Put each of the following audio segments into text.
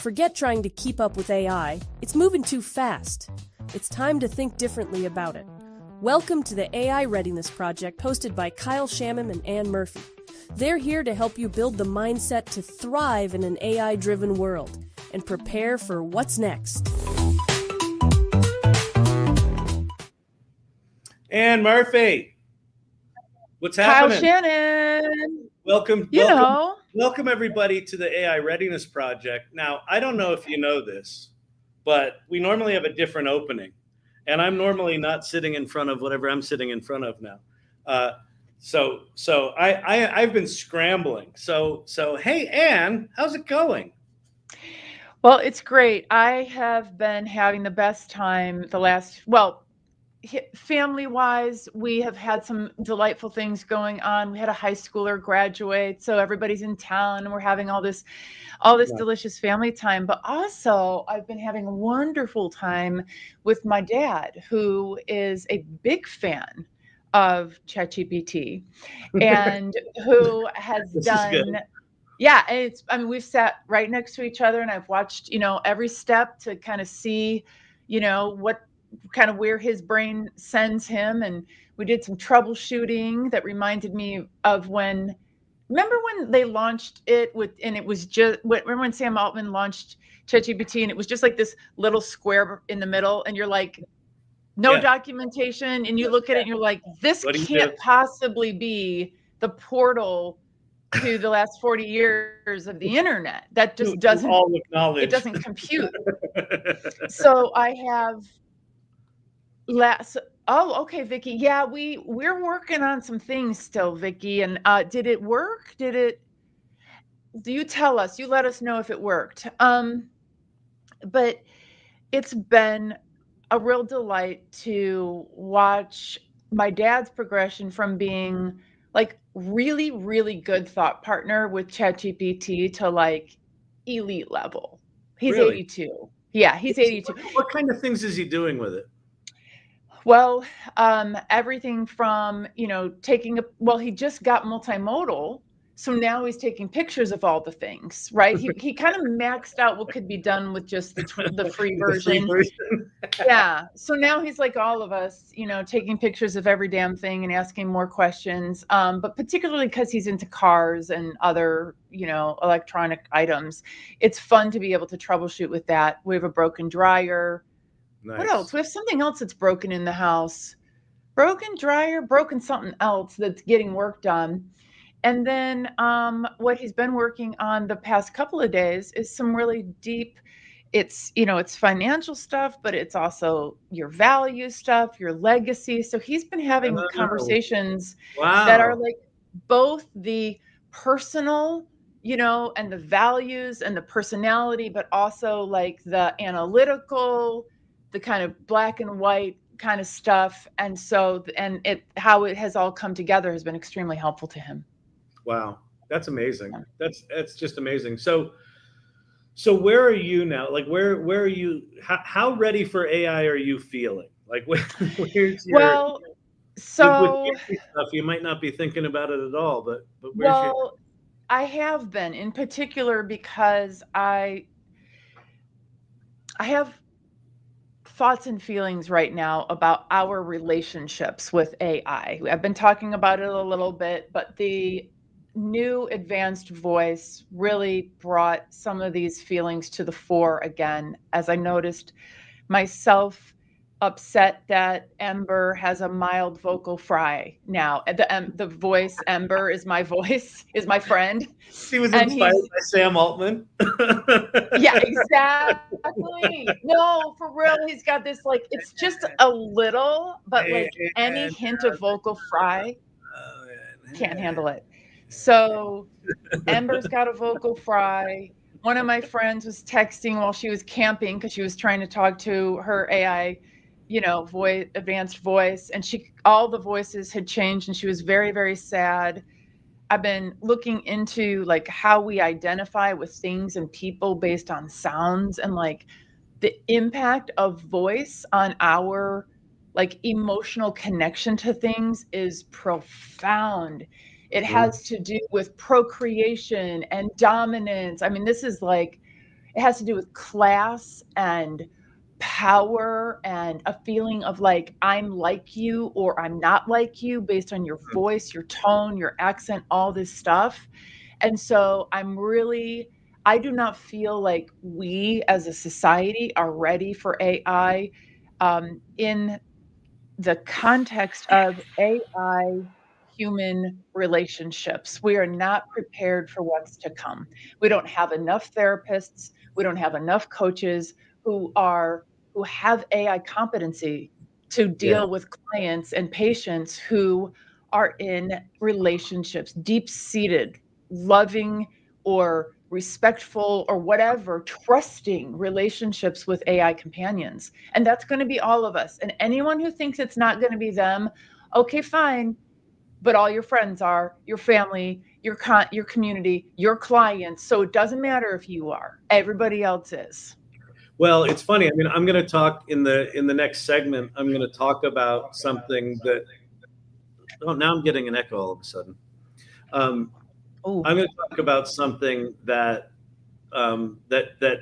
Forget trying to keep up with AI. It's moving too fast. It's time to think differently about it. Welcome to the AI Readiness Project, hosted by 𝗪𝗲 and 𝗪𝗵𝘆. They're here to help you build the mindset to thrive in an AI-driven world and prepare for what's next. 𝗪𝗵𝘆, what's happening? Kyle Shannon. Welcome everybody to the AI Readiness Project. Now, I don't know if you know this, but we normally have a different opening, and I'm normally not sitting in front of whatever I'm sitting in front of now. So I've been scrambling. So hey, Ann, how's it going? Well, it's great. I have been having the best time the last, family-wise, we have had some delightful things going on. We had a high schooler graduate, so everybody's in town, and we're having all this delicious family time. But also, I've been having a wonderful time with my dad, who is a big fan of 𝗪𝗏 and who has done. Yeah, and we've sat right next to each other, and I've watched, every step to kind of see, what kind of where his brain sends him. And we did some troubleshooting that reminded me of remember when they launched it and it was just, remember when Sam Altman launched 𝗪𝗏 and it was just like this little square in the middle, and you're like, no documentation, and you look at it and you're like, this can't possibly be the portal to the last 40 years of the internet. That just doesn't compute. So I have okay, Vicki. Yeah, we're working on some things still, Vicki. And did it work? Do you tell us? You let us know if it worked. But it's been a real delight to watch my dad's progression from being like really, really good thought partner with 𝗪𝗏 to like elite level. He's Really? 82. Yeah, he's 82. What kind of things is he doing with it? Well, everything from, he just got multimodal. So now he's taking pictures of all the things, right? He kind of maxed out what could be done with just the free version. Yeah. So now he's like all of us, taking pictures of every damn thing and asking more questions. But particularly because he's into cars and other, electronic items, it's fun to be able to troubleshoot with that. We have a broken dryer. Nice. What else? We have something else that's broken in the house. Broken dryer, broken something else that's getting worked on. And then what he's been working on the past couple of days is some really deep, it's financial stuff, but it's also your value stuff, your legacy. So he's been having conversations that are like both the personal, and the values and the personality, but also like the analytical, the kind of black and white kind of stuff. And so, how it has all come together has been extremely helpful to him. Wow. That's amazing. That's just amazing. So where are you now? Like, where are you? How ready for AI are you feeling? Like, where's your, with stuff, you might not be thinking about it at all, but where's I have been, in particular, because I have thoughts and feelings right now about our relationships with AI. I've been talking about it a little bit, but the new advanced voice really brought some of these feelings to the fore again, as I noticed myself upset that 𝗪𝗵𝘆 has a mild vocal fry now. The voice 𝗪𝗵𝘆 is my voice, is my friend. He was inspired by Sam Altman. Yeah, exactly. No, for real. He's got this, like, it's just a little, but like any hint of vocal fry, can't handle it. So 𝗪𝗵𝘆's got a vocal fry. One of my friends was texting while she was camping because she was trying to talk to her AI, advanced voice, and all the voices had changed, and she was very, very sad. I've been looking into like how we identify with things and people based on sounds, and like the impact of voice on our like emotional connection to things is profound. It has to do with procreation and dominance. I mean, this is like, it has to do with class and power and a feeling of like, I'm like you or I'm not like you based on your voice, your tone, your accent, all this stuff. And so I do not feel like we as a society are ready for AI in the context of AI human relationships. We are not prepared for what's to come. We don't have enough therapists. We don't have enough coaches who have AI competency to deal with clients and patients who are in relationships, deep-seated, loving or respectful or whatever, trusting relationships with AI companions. And that's going to be all of us. And anyone who thinks it's not going to be them, okay, fine. But all your friends are, your family, your community, your clients. So it doesn't matter if you are, everybody else is. Well, it's funny. I mean, I'm going to talk in the next segment. I'm going to talk about something that. Oh, now I'm getting an echo all of a sudden. I'm going to talk about something that that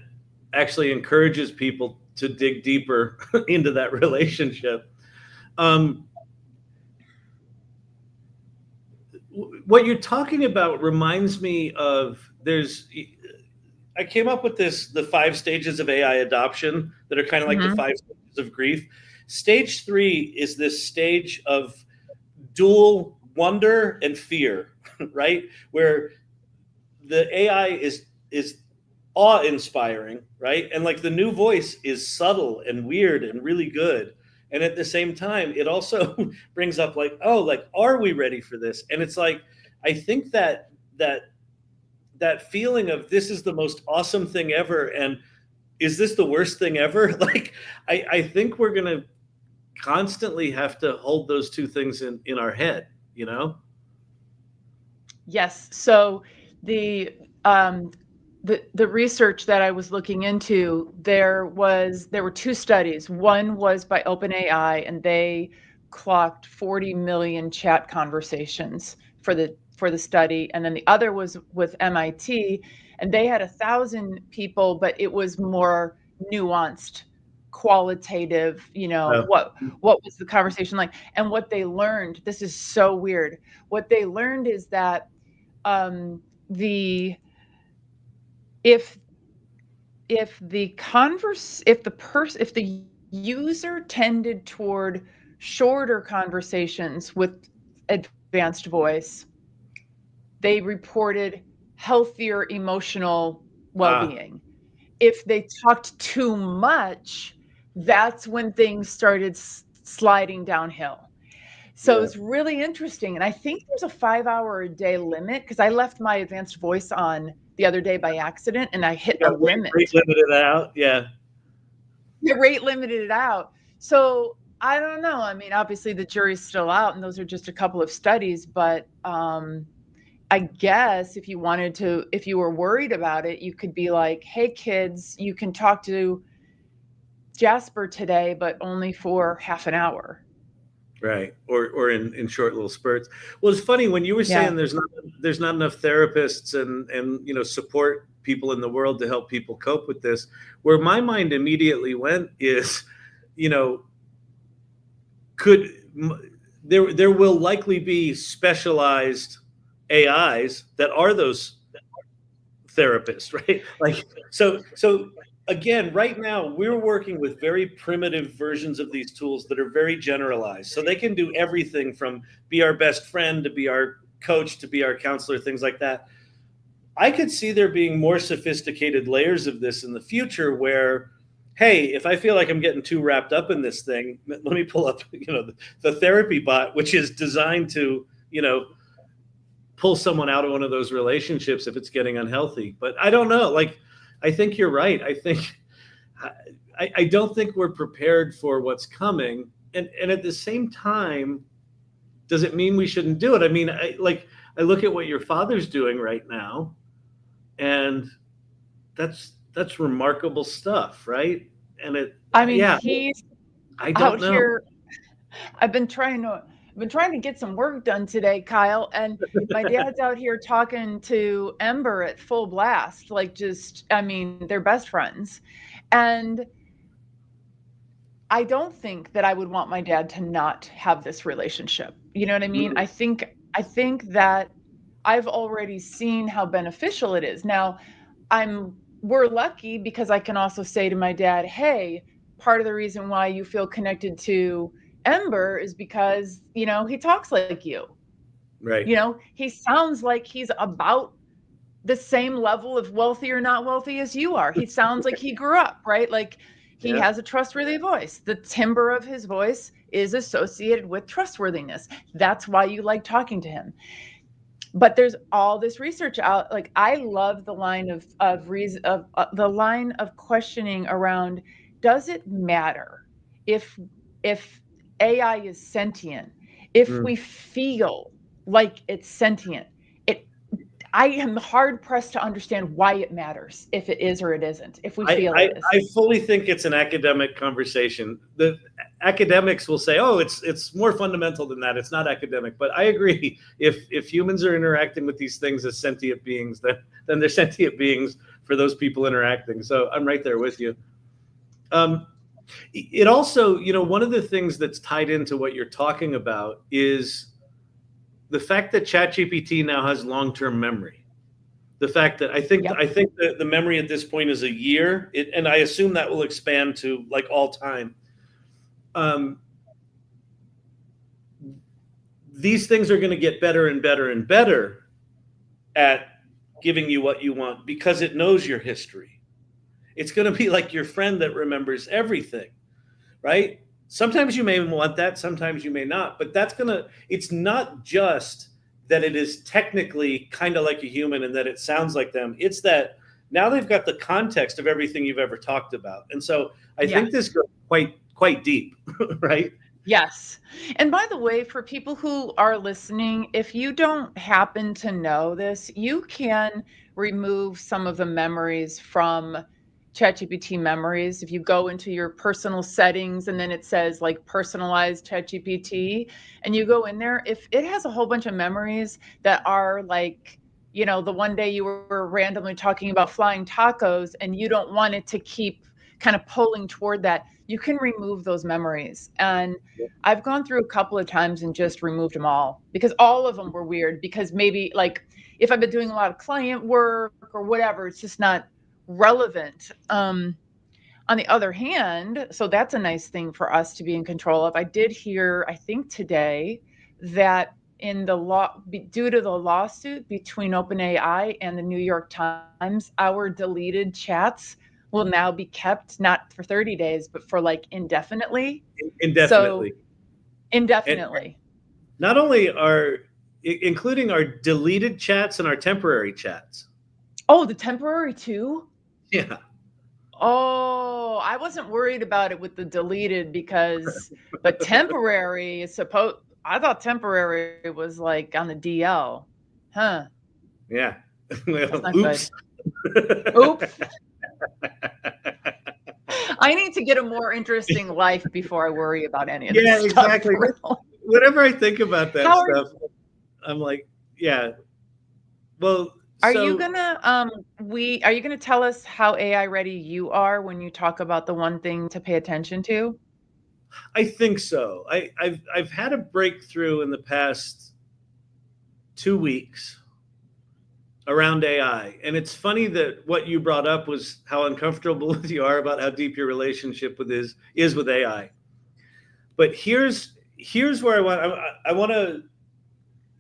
actually encourages people to dig deeper into that relationship. What you're talking about reminds me of I came up with the 5 stages of AI adoption that are kind of like the 5 stages of grief. Stage 3 is this stage of dual wonder and fear, right? Where the AI is awe-inspiring, right? And like the new voice is subtle and weird and really good. And at the same time, it also brings up like, oh, like, are we ready for this? And it's like, I think that feeling of this is the most awesome thing ever, and is this the worst thing ever? Like, I think we're gonna constantly have to hold those two things in our head, you know? Yes. So the research that I was looking into, there were 2 studies. One was by OpenAI, and they clocked 40 million chat conversations for the study, and then the other was with MIT, and they had 1,000 people, but it was more nuanced, qualitative. What was the conversation like? And what they learned, this is so weird. What they learned is that if the user tended toward shorter conversations with advanced voice, they reported healthier emotional well-being. If they talked too much, that's when things started sliding downhill. So it's really interesting. And I think there's a 5-hour-a-day limit, because I left my advanced voice on the other day by accident and I hit a limit. Rate limited out. Yeah. The rate limited it out. So I don't know. I mean, obviously the jury's still out, and those are just a couple of studies, but I guess if you were worried about it, you could be like, hey kids, you can talk to Jasper today, but only for half an hour. Right. Or in short little spurts. Well, it's funny when you were saying there's not enough therapists and support people in the world to help people cope with this. Where my mind immediately went is, there will likely be specialized AIs that are those therapists, right? Like, so again, right now we're working with very primitive versions of these tools that are very generalized. So they can do everything from be our best friend to be our coach to be our counselor, things like that. I could see there being more sophisticated layers of this in the future where, hey, if I feel like I'm getting too wrapped up in this thing, let me pull up, the therapy bot, which is designed to, pull someone out of one of those relationships if it's getting unhealthy. But I don't know. Like, I think you're right. I don't think we're prepared for what's coming. And at the same time, does it mean we shouldn't do it? I mean, I look at what your father's doing right now, and that's remarkable stuff, right? And he's I don't know. Here. I've been trying to been trying to get some work done today, Kyle, and my dad's out here talking to 𝗪𝗵𝘆 at full blast, like just, I mean, they're best friends. And I don't think that I would want my dad to not have this relationship. You know what I mean? I think that I've already seen how beneficial it is. Now, we're lucky because I can also say to my dad, hey, part of the reason why you feel connected to 𝗪𝗵𝘆 is because, you know, he talks like you. Right. You know, he sounds like he's about the same level of wealthy or not wealthy as you are. He sounds like he grew up, right? Like he has a trustworthy voice. The timbre of his voice is associated with trustworthiness. That's why you like talking to him. But there's all this research out. Like I love the line of the line of questioning around, does it matter if AI is sentient, if we feel like it's sentient? I am hard pressed to understand why it matters, if it is or it isn't, if we feel it is. I fully think it's an academic conversation. The academics will say, oh, it's more fundamental than that. It's not academic. But I agree. If humans are interacting with these things as sentient beings, then they're sentient beings for those people interacting. So I'm right there with you. It also, you know, one of the things that's tied into what you're talking about is the fact that ChatGPT now has long-term memory. The fact that I think that the memory at this point is a year, and I assume that will expand to like all time. These things are going to get better and better and better at giving you what you want because it knows your history. It's going to be like your friend that remembers everything, right? Sometimes you may want that, sometimes you may not, but it's not just that it is technically kind of like a human and that it sounds like them. It's that now they've got the context of everything you've ever talked about. And so I think this goes quite deep, right? Yes. And by the way, for people who are listening, if you don't happen to know this, you can remove some of the memories from ChatGPT memories. If you go into your personal settings and then it says like personalized ChatGPT and you go in there, if it has a whole bunch of memories that are like, you know, the one day you were randomly talking about flying tacos and you don't want it to keep kind of pulling toward that, you can remove those memories. And I've gone through a couple of times and just removed them all because all of them were weird, because maybe like if I've been doing a lot of client work or whatever, it's just not relevant. On the other hand, so that's a nice thing for us to be in control of. I did hear, I think today, that in the law, due to the lawsuit between OpenAI and the New York Times, our deleted chats will now be kept not for 30 days, but for like indefinitely. Indefinitely. So, indefinitely. And not only including our deleted chats and our temporary chats. Oh, the temporary too? Yeah. Oh, I wasn't worried about it with the deleted because, but temporary is I thought temporary was like on the DL. Huh. Yeah. That's not Oops. Good. Oops. I need to get a more interesting life before I worry about any of this stuff. Yeah, exactly. Whenever I think about that stuff, I'm like, yeah. Well, are you gonna tell us how AI ready you are when you talk about the one thing to pay attention to? I think so. I've had a breakthrough in the past 2 weeks around AI, and it's funny that what you brought up was how uncomfortable you are about how deep your relationship is with AI. But here's where I want to.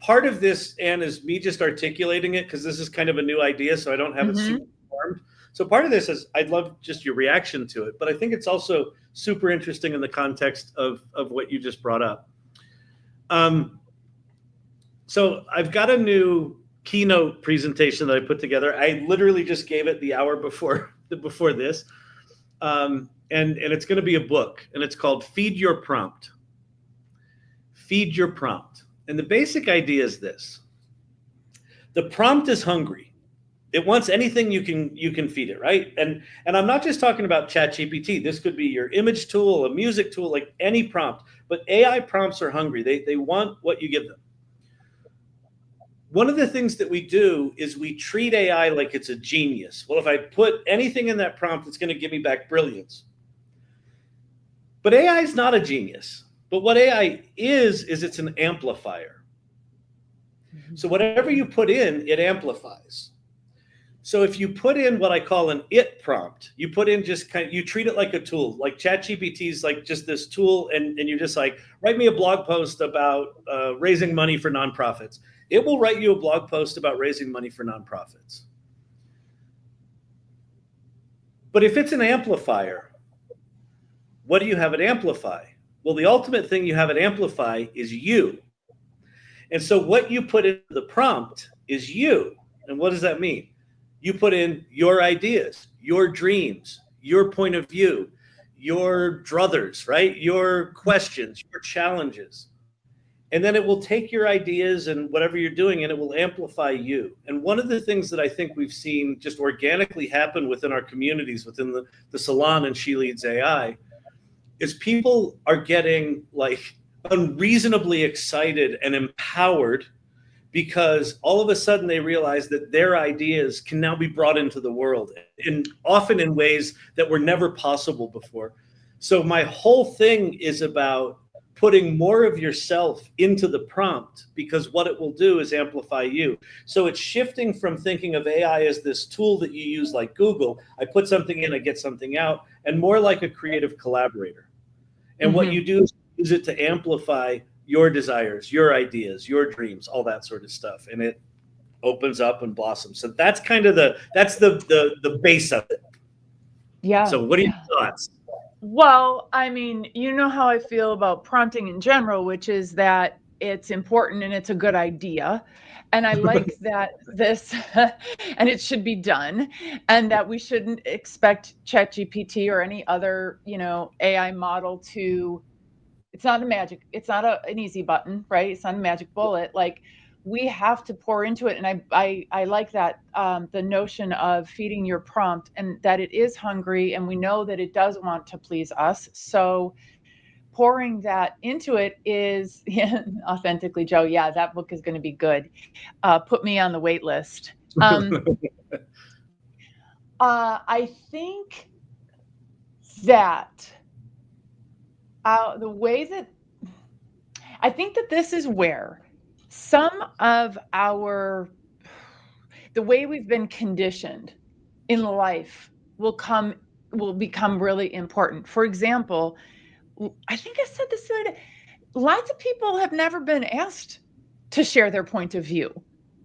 Part of this, Anne, is me just articulating it because this is kind of a new idea, so I don't have it super formed. So part of this is I'd love just your reaction to it, but I think it's also super interesting in the context of what you just brought up. So I've got a new keynote presentation that I put together. I literally just gave it the hour before this, and it's going to be a book, and it's called Feed Your Prompt. Feed Your Prompt. And the basic idea is this. The prompt is hungry. It wants anything you can feed it, right? And I'm not just talking about ChatGPT. This could be your image tool, a music tool, like any prompt. but AI prompts are hungry. They want what you give them. One of the things that we do is we treat AI like it's a genius. Well, if I put anything in that prompt, it's going to give me back brilliance. But AI is not a genius. But what AI is it's an amplifier. So whatever you put in, it amplifies. So if you put in what I call an it prompt, you put in just you treat it like a tool, like ChatGPT is like just this tool, and you're just like, write me a blog post about raising money for nonprofits. It will write you a blog post about raising money for nonprofits. But if it's an amplifier, what do you have it amplify? Well, the ultimate thing you have it amplify is you. And so what you put into the prompt is you. And what does that mean? You put in your ideas, your dreams, your point of view, your druthers, right? Your questions, your challenges. And then it will take your ideas and whatever you're doing, and it will amplify you. And one of the things that I think we've seen just organically happen within our communities, within the salon and She Leads AI, is people are getting like unreasonably excited and empowered because all of a sudden they realize that their ideas can now be brought into the world, and often in ways that were never possible before. So my whole thing is about putting more of yourself into the prompt, because what it will do is amplify you. So it's shifting from thinking of AI as this tool that you use like Google. I put something in, I get something out, and more like a creative collaborator. And what you do is use it to amplify your desires, your ideas, your dreams, all that sort of stuff. And it opens up and blossoms. So that's kind of the base of it. Yeah. So what are your thoughts? Well, I mean, you know how I feel about prompting in general, which is that it's important and it's a good idea. And I like that this, and it should be done, and that we shouldn't expect ChatGPT or any other, AI model to, it's not an easy button, right? It's not a magic bullet. Like, we have to pour into it. And I like that, the notion of feeding your prompt, and that it is hungry, and we know that it does want to please us. So pouring that into it is authentically, Joe. Yeah, that book is going to be good. Put me on the wait list. I think that this is where some of the way we've been conditioned in life will become really important. For example, I think I said this the other day, lots of people have never been asked to share their point of view.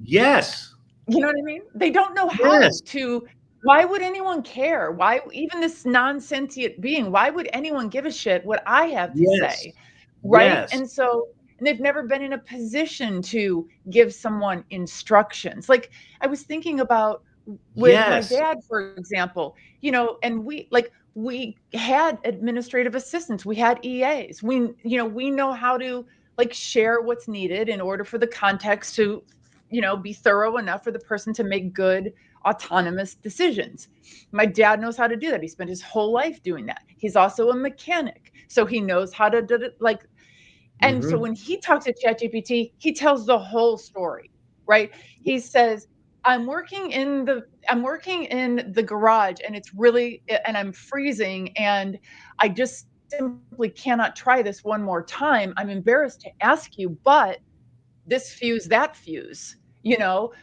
Yes. You know what I mean? They don't know how to. Why would anyone care? Why, even this non-sentient being, why would anyone give a shit what I have to say? Right? Yes. And so, and they've never been in a position to give someone instructions. Like, I was thinking about with my dad, for example, and we had administrative assistants, we had EAs, we know how to share what's needed in order for the context to, be thorough enough for the person to make good autonomous decisions. My dad knows how to do that. He spent his whole life doing that. He's also a mechanic, so he knows how to do it. And so when he talks to ChatGPT, he tells the whole story, right? He says, I'm working in the garage, and and I'm freezing, and I just simply cannot try this one more time. I'm embarrassed to ask you, but this fuse, that fuse,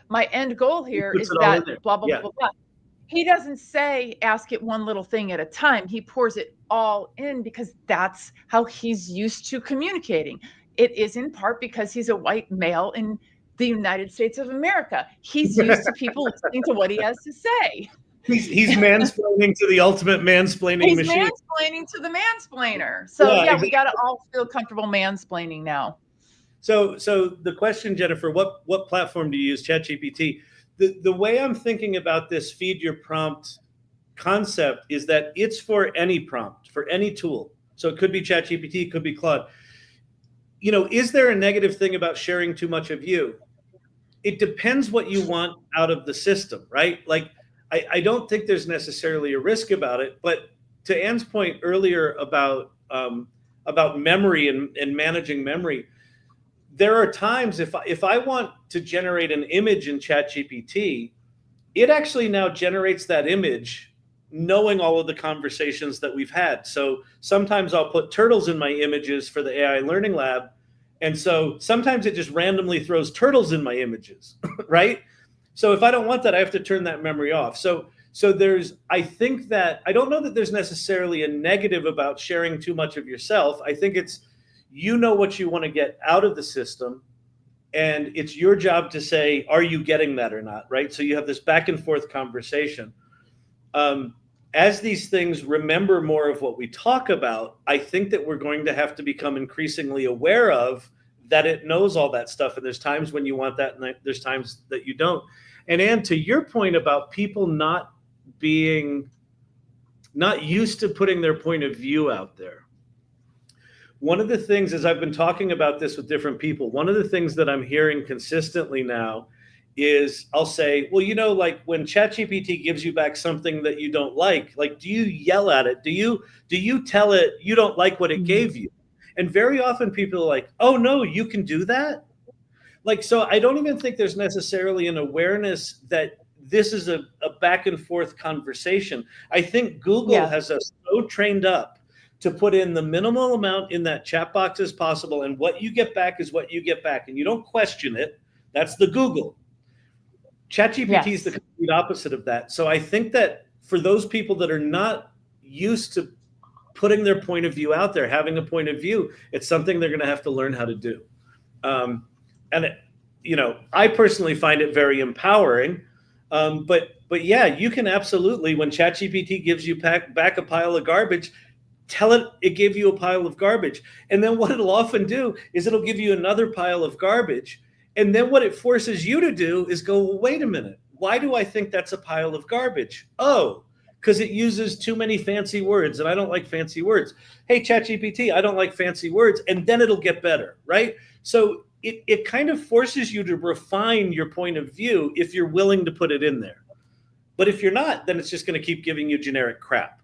my end goal here is that blah, blah, blah, blah. He doesn't say, ask it one little thing at a time. He pours it all in, because that's how he's used to communicating. It is in part because he's a white male in the United States of America. He's used to people listening to what he has to say. He's mansplaining to the ultimate mansplaining machine. He's mansplaining to the mansplainer. So yeah, exactly. We got to all feel comfortable mansplaining now. So the question, Jennifer, what platform do you use, ChatGPT? The way I'm thinking about this feed your prompt concept is that it's for any prompt, for any tool. So it could be ChatGPT, it could be Claude. Is there a negative thing about sharing too much of you? It depends what you want out of the system, right? Like, I don't think there's necessarily a risk about it, but to Anne's point earlier about memory and managing memory. There are times if I want to generate an image in ChatGPT, it actually now generates that image knowing all of the conversations that we've had. So sometimes I'll put turtles in my images for the AI Learning Lab. And so sometimes it just randomly throws turtles in my images, right? So if I don't want that, I have to turn that memory off. So I think that, I don't know that there's necessarily a negative about sharing too much of yourself. I think it's, you know what you want to get out of the system, and it's your job to say, are you getting that or not, right? So you have this back and forth conversation. As these things remember more of what we talk about, I think that we're going to have to become increasingly aware of that it knows all that stuff. And there's times when you want that, and there's times that you don't. And Anne, to your point about people not used to putting their point of view out there, one of the things, as I've been talking about this with different people, one of the things that I'm hearing consistently now is I'll say, well, you know, like when ChatGPT gives you back something that you don't like, do you yell at it? Do you tell it you don't like what it gave you? And very often people are like, oh no, you can do that? So I don't even think there's necessarily an awareness that this is a back and forth conversation. I think Google has us so trained up to put in the minimal amount in that chat box as possible, and what you get back is what you get back, and you don't question it. That's the Google. ChatGPT is the complete opposite of that. So I think that for those people that are not used to putting their point of view out there, having a point of view, it's something they're going to have to learn how to do. I personally find it very empowering. But yeah, you can absolutely, when ChatGPT gives you back a pile of garbage, tell it gave you a pile of garbage. And then what it'll often do is it'll give you another pile of garbage. And then what it forces you to do is go, well, wait a minute. Why do I think that's a pile of garbage? Oh, because it uses too many fancy words, and I don't like fancy words. Hey, ChatGPT, I don't like fancy words. And then it'll get better, right? So it kind of forces you to refine your point of view if you're willing to put it in there. But if you're not, then it's just going to keep giving you generic crap.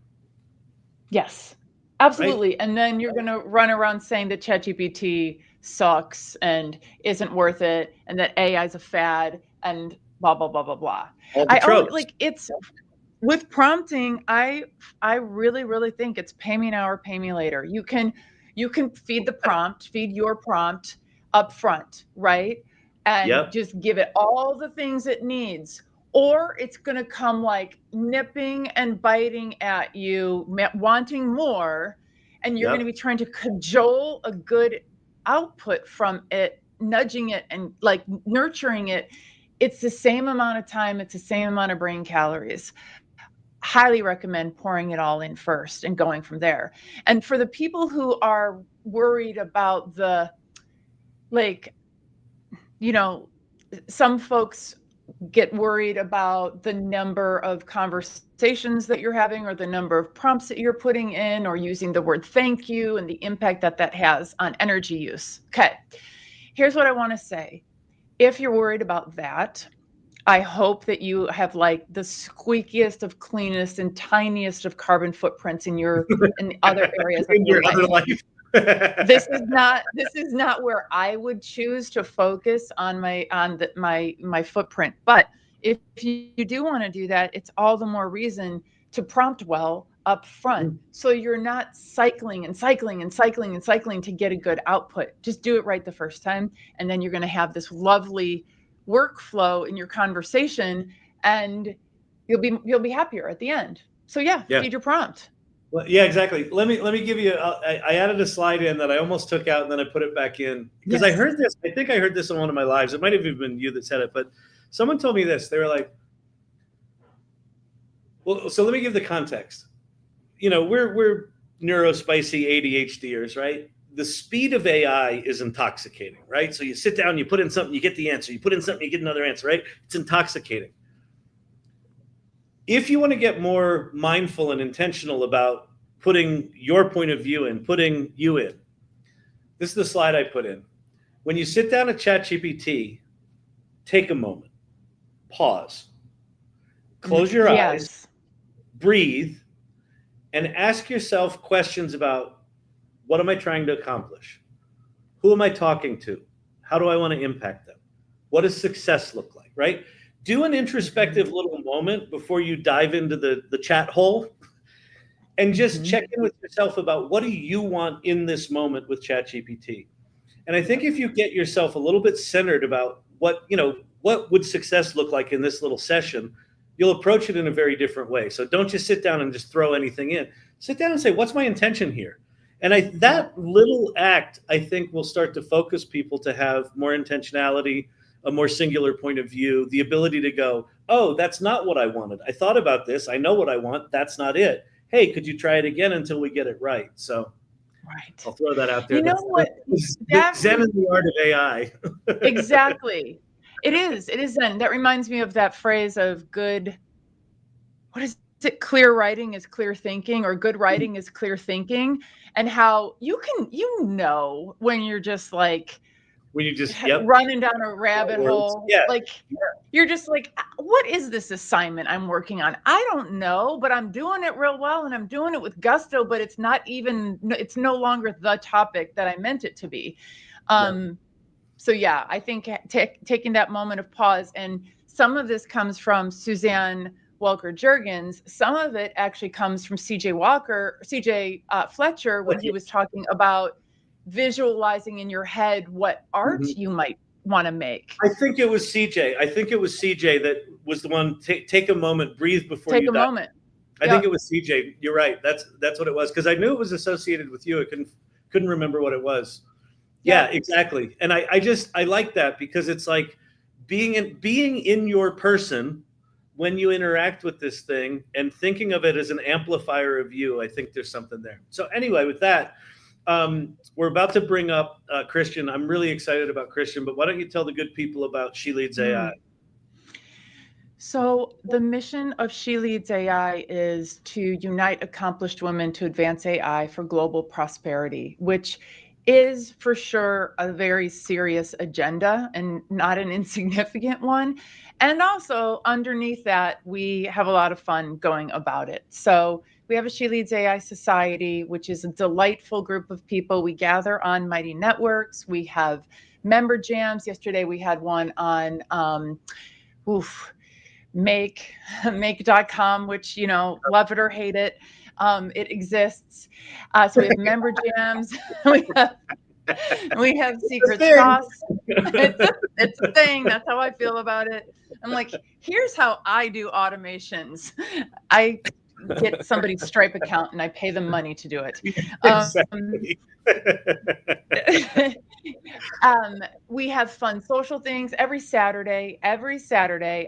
Yes, absolutely. Right? And then you're going to run around saying that ChatGPT sucks and isn't worth it, and that AI is a fad, and blah, blah, blah, blah, blah. It's with prompting, I really, really think it's pay me now or pay me later. You can feed your prompt up front, right? And just give it all the things it needs, or it's going to come like nipping and biting at you, wanting more, and you're going to be trying to cajole a good output from it, nudging it and like nurturing it. It's the same amount of time, it's the same amount of brain calories. Highly recommend pouring it all in first and going from there. And for the people who are worried about some folks get worried about the number of conversations that you're having, or the number of prompts that you're putting in, or using the word thank you and the impact that has on energy use. Okay, here's what I want to say. If you're worried about that, I hope that you have the squeakiest of cleanest and tiniest of carbon footprints in the other areas of your life. This is not where I would choose to focus on my footprint. But if you do want to do that, it's all the more reason to prompt well up front, so you're not cycling to get a good output. Just do it right the first time, and then you're going to have this lovely workflow in your conversation, and you'll be happier at the end. So feed your prompt. Well, yeah, exactly. Let me give you. I added a slide in that I almost took out, and then I put it back in because I heard this. I think I heard this on one of my lives. It might have even been you that said it, but someone told me this. They were like, "Well, so let me give the context. We're neurospicy ADHDers, right? The speed of AI is intoxicating, right? So you sit down, you put in something, you get the answer. You put in something, you get another answer, right? It's intoxicating. If you want to get more mindful and intentional about putting your point of view in, putting you in, this is the slide I put in. When you sit down at ChatGPT, take a moment, pause, close your eyes, breathe, and ask yourself questions about What am I trying to accomplish? Who am I talking to? How do I want to impact them? What does success look like, right? Do an introspective little moment before you dive into the chat hole, and just check in with yourself about what do you want in this moment with ChatGPT. And I think if you get yourself a little bit centered about what would success look like in this little session, you'll approach it in a very different way. So don't just sit down and just throw anything in. Sit down and say, what's my intention here? And that little act, I think, will start to focus people to have more intentionality, a more singular point of view, the ability to go, oh, that's not what I wanted. I thought about this. I know what I want. That's not it. Hey, could you try it again until we get it right? So right. I'll throw that out there. You know what? Zen is the art of AI. Exactly. It is Zen. That reminds me of that phrase of good, what is it? Clear writing is clear thinking, or good writing is clear thinking. And how you when you're just like, when you just running down a rabbit hole, you're just like, what is this assignment I'm working on? I don't know, but I'm doing it real well, and I'm doing it with gusto, but it's no longer the topic that I meant it to be. So yeah, I think taking that moment of pause, and some of this comes from Suzanne Walker-Jurgens. Some of it actually comes from CJ Fletcher, when he was talking about visualizing in your head what art you might want to make. I think it was CJ. That was the one. Take a moment, breathe before you dive. Take a moment. I think it was CJ. You're right. That's what it was, because I knew it was associated with you. I couldn't remember what it was. Yeah, exactly. And I like that, because it's like being in your person when you interact with this thing, and thinking of it as an amplifier of you. I think there's something there. So anyway, with that, we're about to bring up Christian. I'm really excited about Christian, but why don't you tell the good people about She Leads AI? So the mission of She Leads AI is to unite accomplished women to advance AI for global prosperity, which is for sure a very serious agenda, and not an insignificant one. And also underneath that, we have a lot of fun going about it. So we have a She Leads AI Society, which is a delightful group of people. We gather on Mighty Networks. We have member jams. Yesterday we had one on make.com, which, love it or hate it. It exists. So we have member jams. We have secret sauce. It's a thing. That's how I feel about it. I'm like, here's how I do automations. I get somebody's Stripe account and I pay them money to do it. We have fun social things every Saturday.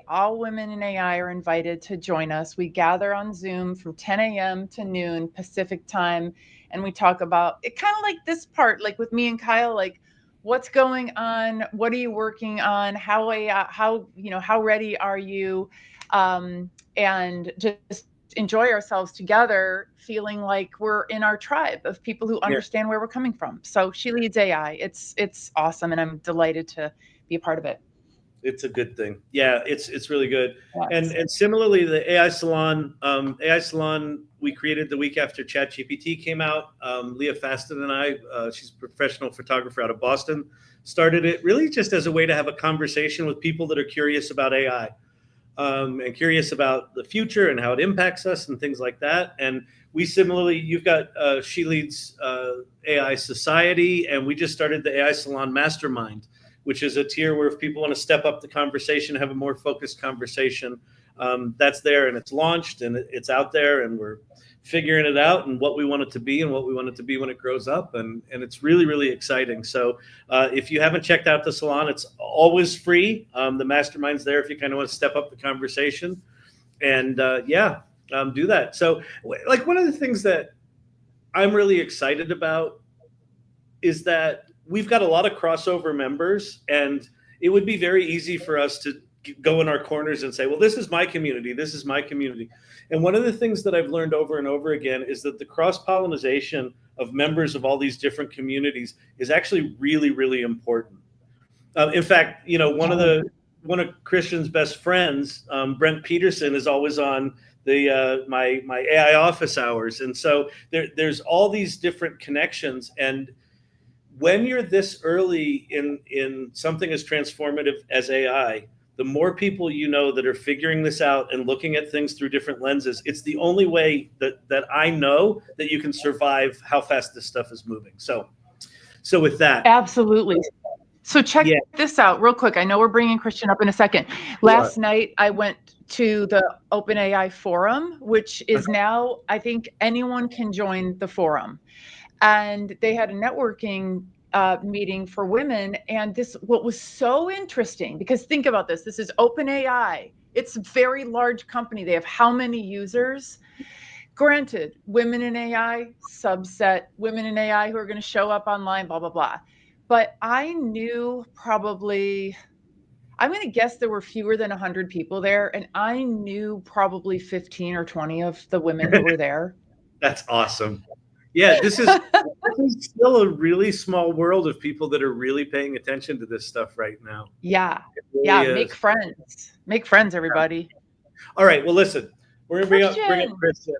All women in AI are invited to join us. We gather on Zoom from 10 a.m. to noon Pacific time, and we talk about it, kind of like this part, like with me and Kyle, like what's going on, what are you working on, how ready are you, and just enjoy ourselves together, feeling like we're in our tribe of people who understand where we're coming from. So She Leads AI. It's awesome, and I'm delighted to be a part of it. It's a good thing. Yeah, it's really good. Yes. And similarly, the AI Salon, we created the week after ChatGPT came out. Leah Faston and I, she's a professional photographer out of Boston, started it really just as a way to have a conversation with people that are curious about AI. And curious about the future and how it impacts us and things like that. And we similarly, you've got She Leads AI Society, and we just started the AI Salon Mastermind, which is a tier where if people want to step up the conversation, have a more focused conversation, that's there, and it's launched and it's out there, and we're figuring it out and what we want it to be and what we want it to be when it grows up. And it's really, really exciting. So if you haven't checked out the salon, it's always free. The mastermind's there if you kind of want to step up the conversation, and do that. So like one of the things that I'm really excited about is that we've got a lot of crossover members, and it would be very easy for us to go in our corners and say, well, this is my community. This is my community. And one of the things that I've learned over and over again is that the cross-pollination of members of all these different communities is actually really, really important. In fact, one of the one of Christian's best friends, Brent Peterson, is always on the my AI office hours, and so there's all these different connections. And when you're this early in something as transformative as AI, the more people you know that are figuring this out and looking at things through different lenses, it's the only way that I know that you can survive how fast this stuff is moving. So with that. Absolutely. So check this out real quick. I know we're bringing Christian up in a second. Last night, I went to the OpenAI forum, which is now, I think anyone can join the forum. And they had a networking meeting for women. And what was so interesting, because think about this, this is OpenAI. It's a very large company. They have how many users? Granted, women in AI, subset, women in AI who are going to show up online, blah, blah, blah. But I knew probably, I'm going to guess there were fewer than 100 people there. And I knew probably 15 or 20 of the women who were there. That's awesome. Yeah, this is still a really small world of people that are really paying attention to this stuff right now. Yeah. Really make friends. Make friends, everybody. All right. Well, listen, we're going to bring up Christian.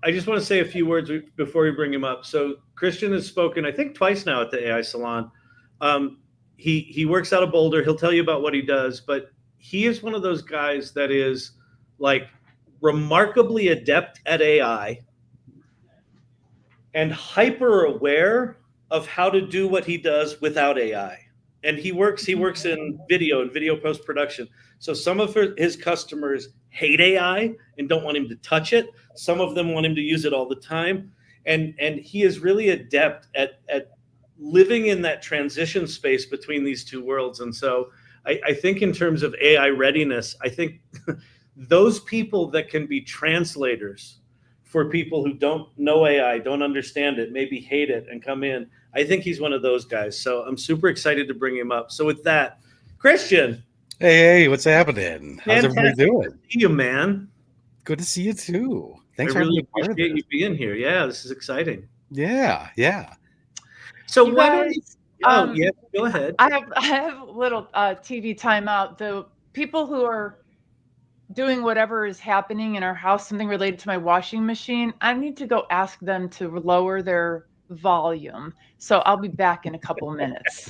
I just want to say a few words before we bring him up. So Christian has spoken, I think, twice now at the AI Salon. He works out of Boulder. He'll tell you about what he does, but he is one of those guys that is like remarkably adept at AI and hyper aware of how to do what he does without AI. And he works in video and video post-production. So some of his customers hate AI and don't want him to touch it. Some of them want him to use it all the time. And he is really adept at living in that transition space between these two worlds. And so I think in terms of AI readiness, I think those people that can be translators for people who don't know AI, don't understand it, maybe hate it and come in, I think he's one of those guys. So I'm super excited to bring him up. So with that, Christian. Hey, what's happening? How's everybody doing? Good to see you, man. Good to see you too. Thanks I really appreciate you being here. Yeah, this is exciting. Yeah. So why don't you? Go ahead. I have a little TV timeout. The people who are doing whatever is happening in our house, something related to my washing machine, I need to go ask them to lower their volume. So I'll be back in a couple of minutes.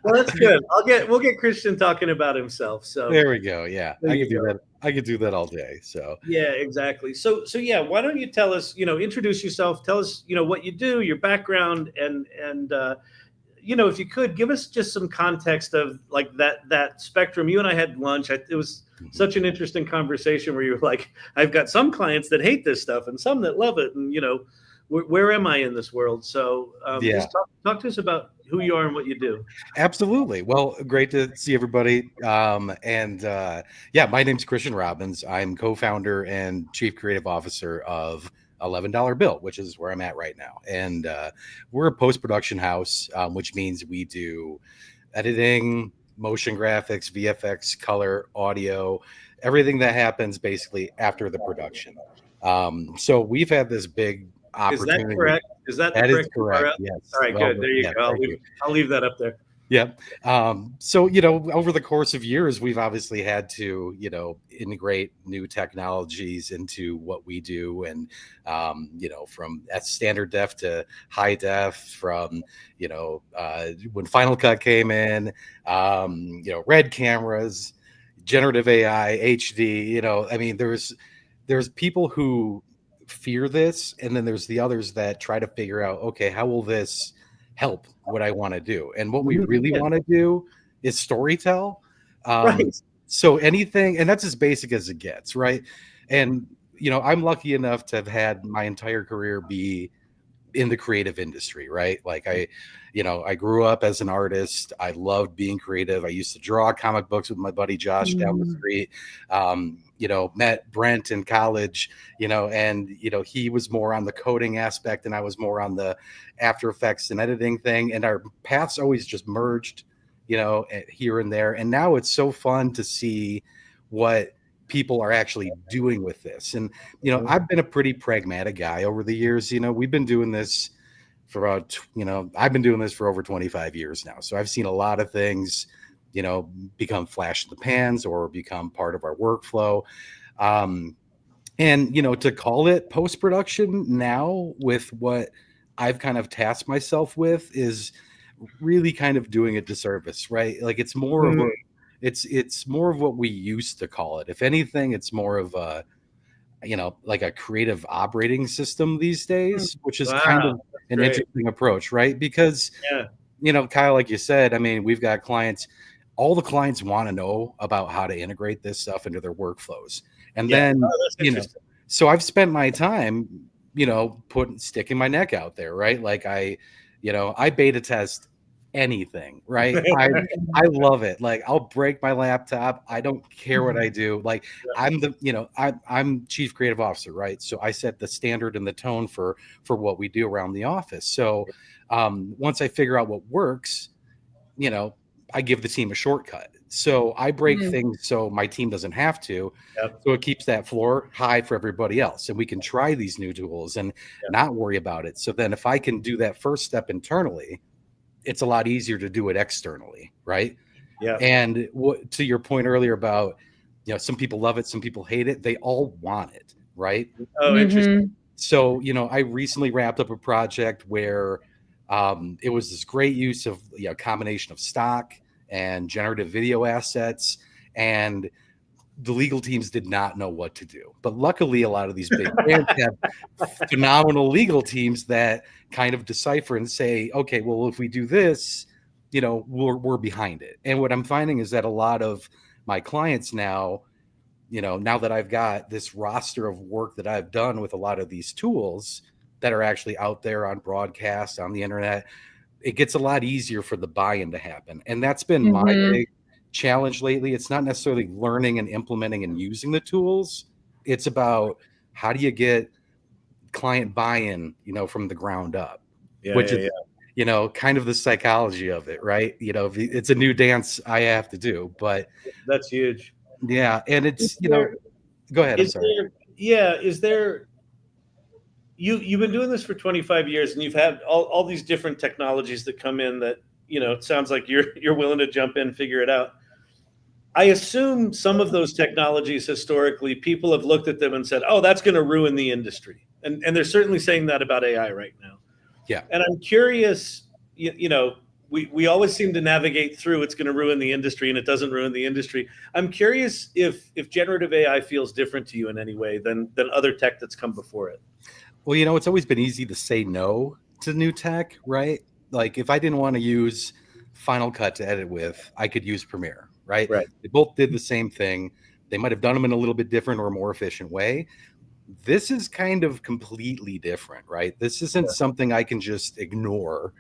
Well, that's good. We'll get Christian talking about himself. So there we go. Yeah, I can do that. I could do that all day. So yeah, exactly. So yeah, why don't you tell us? Introduce yourself. Tell us, what you do, your background, and if you could give us just some context of like that spectrum. You and I had lunch. It was such an interesting conversation where you were like, I've got some clients that hate this stuff and some that love it, and where am I in this world? So just talk to us about who you are and what you do. Absolutely. Well, great to see everybody. My name's Christian Robbins. I'm co-founder and chief creative officer of $11 Bill, which is where I'm at right now. And we're a post-production house, which means we do editing, motion graphics, VFX, color, audio, everything that happens basically after the production. So we've had this big opportunity. Is that correct? That is correct. Yes. All right, good. There you go. I'll leave that up there. Yeah. So, over the course of years, we've obviously had to, integrate new technologies into what we do. And, from standard def to high def, from, when Final Cut came in, red cameras, generative AI, HD, there's people who fear this, and then there's the others that try to figure out, okay, how will this help what I want to do? And what we really want to do is storytell. Right. So anything, and that's as basic as it gets, right? And I'm lucky enough to have had my entire career be in the creative industry, right? Like I grew up as an artist. I loved being creative. I used to draw comic books with my buddy Josh down the street. Met Brent in college, and he was more on the coding aspect and I was more on the After Effects and editing thing. And our paths always just merged, here and there. And now it's so fun to see what people are actually doing with this. And, I've been a pretty pragmatic guy over the years. We've been doing this for about, I've been doing this for over 25 years now. So I've seen a lot of things become flash in the pans or become part of our workflow. And, to call it post-production now with what I've kind of tasked myself with is really kind of doing a disservice, right? Like it's more of it's more of what we used to call it. If anything, it's more of a, like a creative operating system these days, which is kind of an interesting approach, right? Because, Kyle, like you said, I mean, we've got clients, all the clients want to know about how to integrate this stuff into their workflows. And then, so I've spent my time, sticking my neck out there, right? Like I beta test anything, right? I love it. Like I'll break my laptop. I don't care what I do. Like I'm I'm chief creative officer, right? So I set the standard and the tone for what we do around the office. So once I figure out what works, I give the team a shortcut. So I break things so my team doesn't have to. So it keeps that floor high for everybody else. And we can try these new tools and not worry about it. So then if I can do that first step internally, it's a lot easier to do it externally, right? Yeah. And to your point earlier about, some people love it, some people hate it. They all want it, right? Oh, interesting. So, I recently wrapped up a project where it was this great use of a combination of stock and generative video assets, and the legal teams did not know what to do. But luckily, a lot of these big brands have phenomenal legal teams that kind of decipher and say, okay, well, if we do this, we're behind it. And what I'm finding is that a lot of my clients now, now that I've got this roster of work that I've done with a lot of these tools that are actually out there on broadcast, on the internet, it gets a lot easier for the buy-in to happen. And that's been my big challenge lately. It's not necessarily learning and implementing and using the tools. It's about how do you get client buy-in, from the ground up, which is, kind of the psychology of it, right? It's a new dance I have to do, but that's huge. Yeah. And it's, go ahead. I'm sorry. Is there, you've been doing this for 25 years and you've had all these different technologies that come in that, it sounds like you're willing to jump in, figure it out. I assume some of those technologies historically, people have looked at them and said, oh, that's going to ruin the industry. And they're certainly saying that about AI right now. Yeah. And I'm curious, we always seem to navigate through it's going to ruin the industry and it doesn't ruin the industry. I'm curious if generative AI feels different to you in any way than other tech that's come before it. Well, it's always been easy to say no to new tech, right? Like if I didn't want to use Final Cut to edit with, I could use Premiere, right? They both did the same thing. They might have done them in a little bit different or more efficient way. This is kind of completely different, right? This isn't something I can just ignore,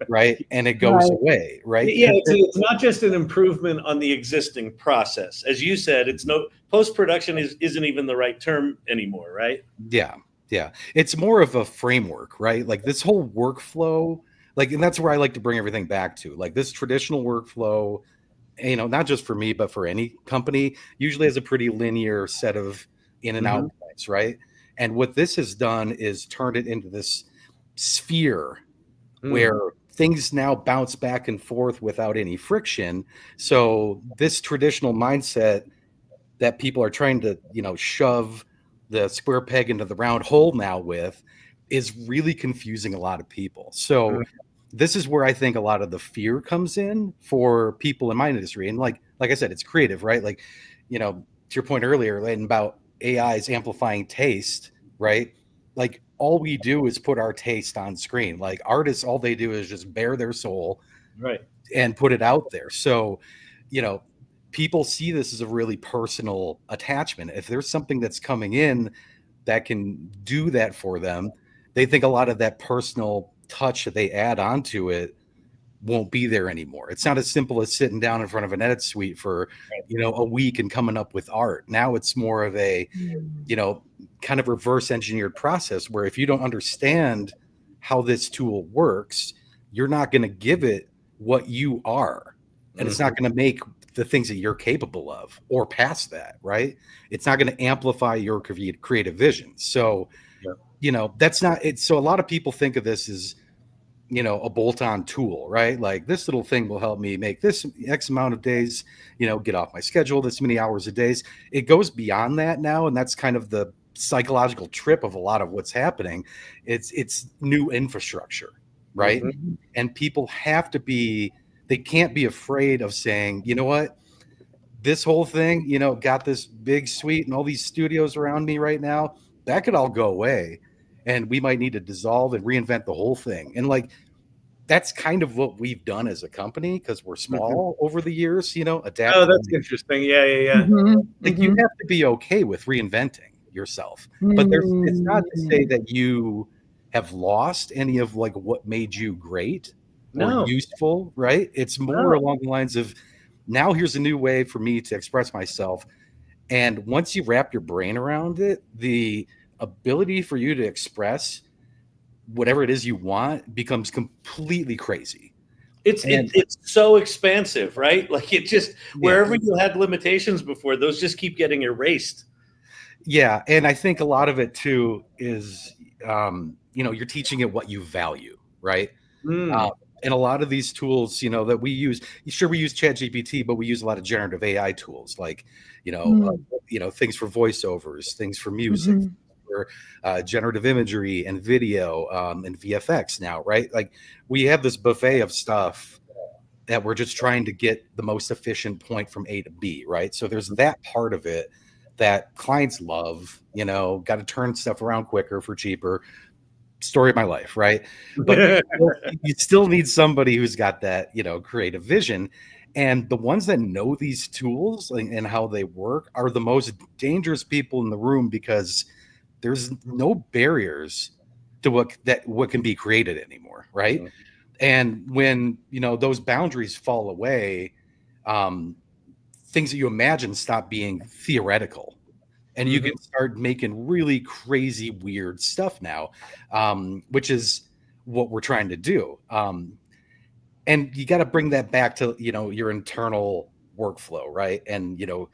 right? And it goes away, right? Yeah, it's not just an improvement on the existing process. As you said, it's post-production isn't even the right term anymore, right? Yeah. Yeah. It's more of a framework, right? Like this whole workflow, and that's where I like to bring everything back to. Like this traditional workflow, not just for me, but for any company, usually has a pretty linear set of in and out points, right? And what this has done is turned it into this sphere where things now bounce back and forth without any friction. So this traditional mindset that people are trying to, shove the square peg into the round hole now with is really confusing a lot of people. So this is where I think a lot of the fear comes in for people in my industry. And like I said, it's creative, right? Like, to your point earlier and about AI's amplifying taste, right? Like all we do is put our taste on screen. Like artists, all they do is just bare their soul, right, and put it out there. So, people see this as a really personal attachment. If there's something that's coming in that can do that for them, they think a lot of that personal touch that they add onto it won't be there anymore. It's not as simple as sitting down in front of an edit suite for, a week and coming up with art. Now it's more of a, kind of reverse engineered process where if you don't understand how this tool works, you're not going to give it what you are. And it's not going to make the things that you're capable of or past that, right? It's not going to amplify your creative vision. So, that's not it. So a lot of people think of this as, a bolt-on tool, right? Like this little thing will help me make this X amount of days, get off my schedule, this many hours a days. It goes beyond that now. And that's kind of the psychological trip of a lot of what's happening. It's new infrastructure, right? Mm-hmm. And people have to they can't be afraid of saying, you know what, this whole thing, got this big suite and all these studios around me right now, that could all go away. And we might need to dissolve and reinvent the whole thing. And like, that's kind of what we've done as a company because we're small over the years, adapt. Oh, that's interesting. Yeah. Mm-hmm. Like you have to be okay with reinventing yourself. But it's not to say that you have lost any of like what made you great or useful, right? It's more along the lines of now here's a new way for me to express myself. And once you wrap your brain around it, the ability for you to express whatever it is you want becomes completely crazy. It's so expansive, right? Like it just wherever you had limitations before, those just keep getting erased. Yeah, and I think a lot of it too is you're teaching it what you value, right? And a lot of these tools, that we use, sure, we use ChatGPT, but we use a lot of generative AI tools, like things for voiceovers, things for music. For generative imagery and video and VFX now, right? Like we have this buffet of stuff that we're just trying to get the most efficient point from A to B, right? So there's that part of it that clients love, got to turn stuff around quicker for cheaper. Story of my life, right? But you still need somebody who's got that, creative vision. And the ones that know these tools and how they work are the most dangerous people in the room because there's no barriers to what can be created anymore, right? Mm-hmm. And when those boundaries fall away, things that you imagine stop being theoretical, and you can start making really crazy, weird stuff now, which is what we're trying to do. And you got to bring that back to your internal workflow, right? And your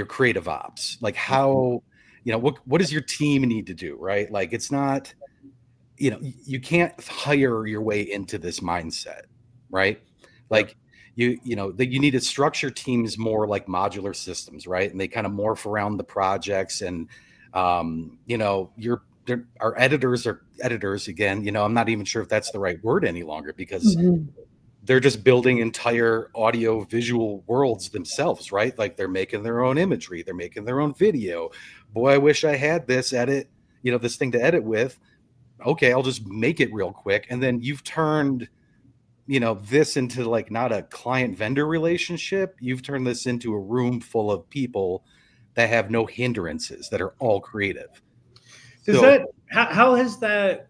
creative ops, like how. What does your team need to do, right? Like it's not, you can't hire your way into this mindset, right? Like you need to structure teams more like modular systems, right? And they kind of morph around the projects and, our editors are editors again. I'm not even sure if that's the right word any longer because they're just building entire audio visual worlds themselves, right? Like they're making their own imagery, they're making their own video. Boy, I wish I had this this thing to edit with. Okay, I'll just make it real quick. And then you've turned, this into like not a client vendor relationship. You've turned this into a room full of people that have no hindrances, that are all creative. How has that,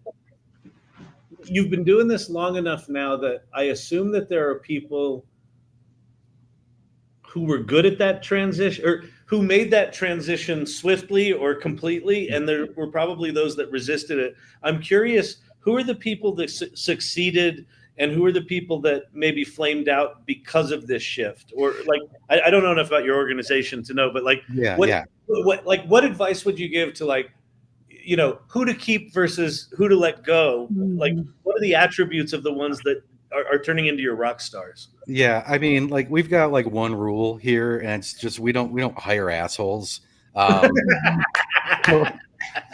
you've been doing this long enough now that I assume that there are people who were good at that transition or who made that transition swiftly or completely. And there were probably those that resisted it. I'm curious, who are the people that succeeded and who are the people that maybe flamed out because of this shift? Or like, I don't know enough about your organization to know, but like, what advice would you give to like, who to keep versus who to let go? Like, what are the attributes of the ones that are turning into your rock stars? Yeah, I mean, like we've got like one rule here, and it's just we don't hire assholes, and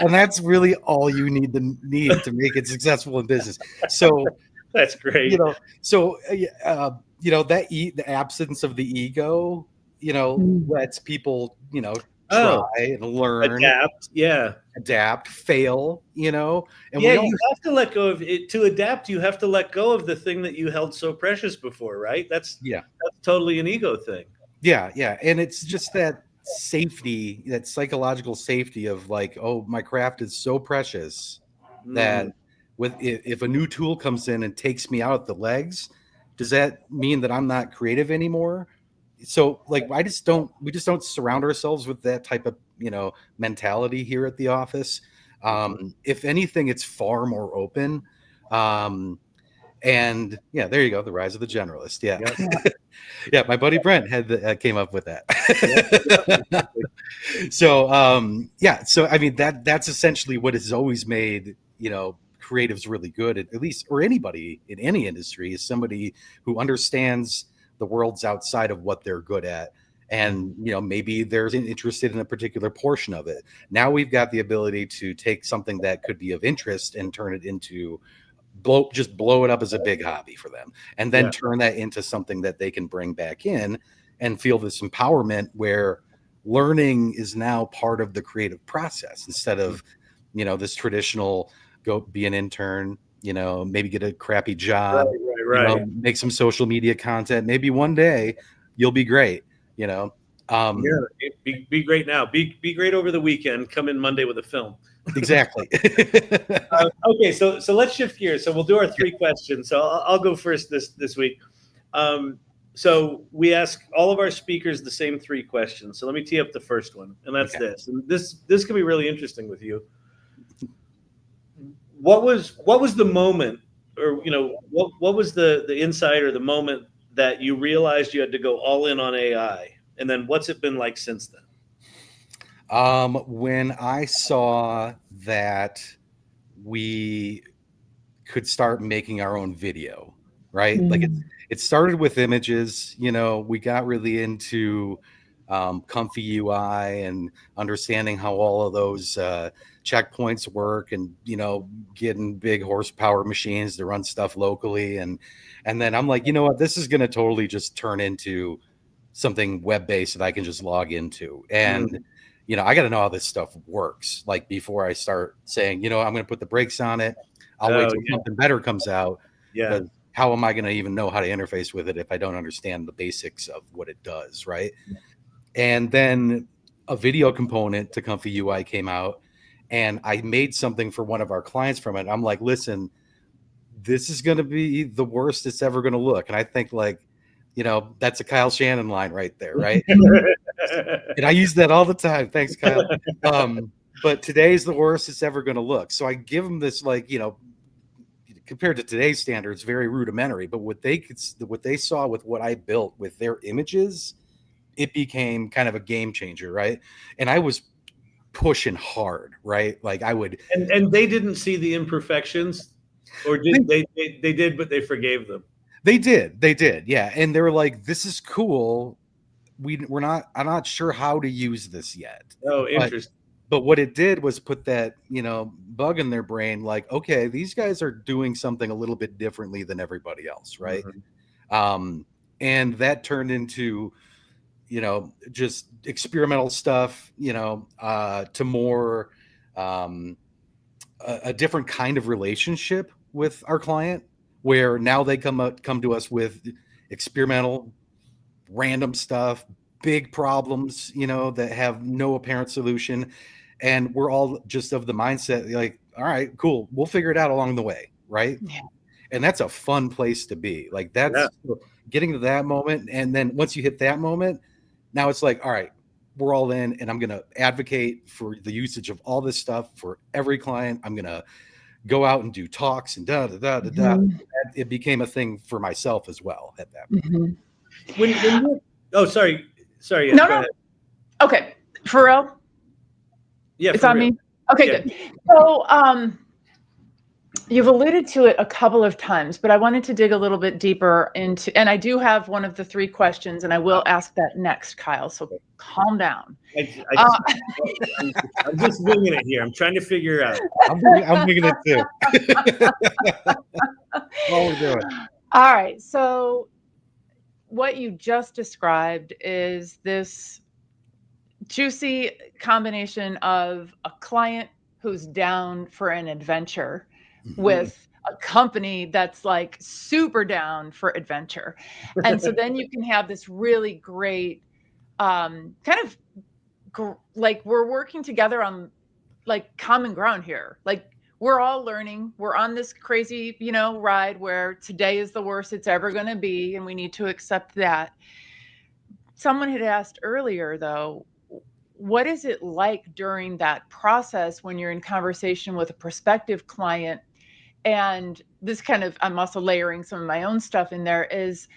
that's really all you need to make it successful in business. So that's great. The absence of the ego, lets people try and learn, adapt, fail, and you have to let go of it. To adapt, you have to let go of the thing that you held so precious before, right? That's totally an ego thing. Yeah, and it's just that safety, that psychological safety of like, oh, my craft is so precious that if a new tool comes in and takes me out the legs, does that mean that I'm not creative anymore? So like, we just don't surround ourselves with that type of, mentality here at the office. If anything, it's far more open. And there you go. The rise of the generalist. Yeah. Yeah. My buddy Brent came up with that. So, so, I mean, that's essentially what has always made, creative's really good at least, or anybody in any industry, is somebody who understands the worlds outside of what they're good at. And, you know, maybe they're interested in a particular portion of it. Now we've got the ability to take something that could be of interest and turn it into just blow it up as a big hobby for them, and then turn that into something that they can bring back in and feel this empowerment where learning is now part of the creative process, instead of, you know, this traditional go be an intern, you know, maybe get a crappy job, right. You know, make some social media content. Maybe one day you'll be great, you know. Be great now. Be great over the weekend. Come in Monday with a film. Exactly. Okay, so let's shift gears. So we'll do our 3 questions. So I'll go first this week. So we ask all of our speakers the same 3 questions. So let me tee up the first one, and that's this. And this can be really interesting with you. What was the moment, or, you know, what was the insight or the moment that you realized you had to go all in on AI? And then what's it been like since then? When I saw that we could start making our own video, right? Like it started with images, you know, we got really into comfy UI and understanding how all of those checkpoints work, and, you know, getting big horsepower machines to run stuff locally. And then I'm like, you know what, this is going to totally just turn into something web-based that I can just log into. And you know, I got to know how this stuff works, like, before I start saying, you know, I'm going to put the brakes on it. I'll wait till something better comes out. Yeah. How am I going to even know how to interface with it if I don't understand the basics of what it does, right? And then a video component to Comfy UI came out, and I made something for one of our clients from it. I'm like, listen, this is going to be the worst it's ever going to look. And I think, like, you know, that's a Kyle Shannon line right there, right? And I use that all the time. Thanks, Kyle. But today's the worst it's ever going to look. So I give them this, like, you know, compared to today's standards, very rudimentary. But what they saw with what I built with their images, it became kind of a game changer, right? And I was pushing hard, right? Like I would. And they didn't see the imperfections, or did they did, but they forgave them. They did, yeah. And they were like, "This is cool. I'm not sure how to use this yet." Oh, interesting. But what it did was put that, you know, bug in their brain, like, okay, these guys are doing something a little bit differently than everybody else, right? And that turned into, you know, just experimental stuff, you know, to more a different kind of relationship with our client, where now they come to us with experimental, random stuff, big problems, you know, that have no apparent solution. And we're all just of the mindset, like, all right, cool, we'll figure it out along the way, right? Yeah. And that's a fun place to be. Like, that's getting to that moment. And then once you hit that moment, now it's like, all right, we're all in, and I'm going to advocate for the usage of all this stuff for every client. I'm going to go out and do talks and It became a thing for myself as well at that point. Sorry. No. Okay. For real? Yeah. It's on me. Okay, good. So, you've alluded to it a couple of times, but I wanted to dig a little bit deeper into, and I do have one of the 3 questions, and I will ask that next, Kyle. So calm down. I'm just winging it here. I'm trying to figure out. I'm winging it too. What we're doing. All right. So what you just described is this juicy combination of a client who's down for an adventure with a company that's like super down for adventure. And so then you can have this really great like we're working together on like common ground here. Like we're all learning. We're on this crazy, you know, ride where today is the worst it's ever going to be, and we need to accept that. Someone had asked earlier, though, what is it like during that process when you're in conversation with a prospective client? And this kind of, I'm also layering some of my own stuff in there, is